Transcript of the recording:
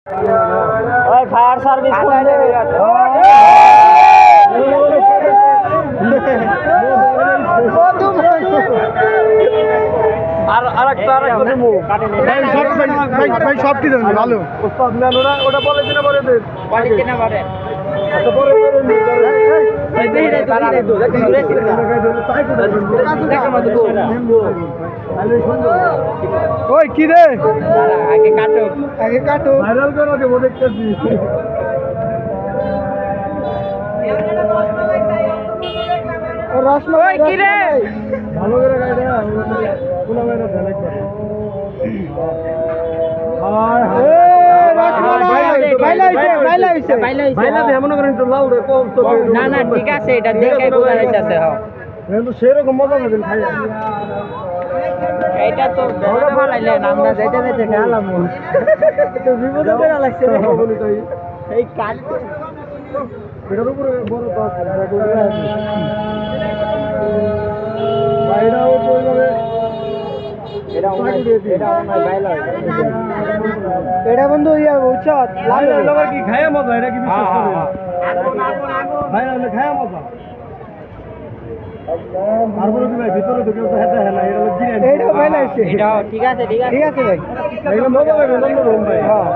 ওই fire service কোন দেবে ভাই সব কি দেন ভালো ওস্তাদ নেন ওটা বলে কিনা বলে দেন বাড়ি কিনা বাড়ি আচ্ছা পরে এই দেই রে তারা দো দেখি ঘুরে দেখা মত ওই কি রে আগে কাটো ভাইরাল করো কে ও দেখতেছি ওই কি রে ভালো করে গাইডা কোন মেরা সেলেক্ট করে হায় না না ঠিক আছে এটা দেখে বোঝা যাইতেছে হ্যাঁ সেরকম মজা পাবেন খাইয়া এটা তো বড় বানাইলেন আমরা যেতে যেতে গেলাম তো বিপদে পড়া লাগছে এই কাল এটার উপরে বড় তো আছে বাইরেও তো ওইভাবে এটা বন্ধু ইয়া উচ্চত কি খায়া মজা এটা কি বিশ্বাস করে ভাইরা হলে খায়া মজা তারপরে কি ভাই ভিতরে তো কেউ হেঁটে হেলা এটা গিরে এটা ভাই লাগছে এটা ঠিক আছে ভাই এগুলো মজা পাবেন ভাই হ্যাঁ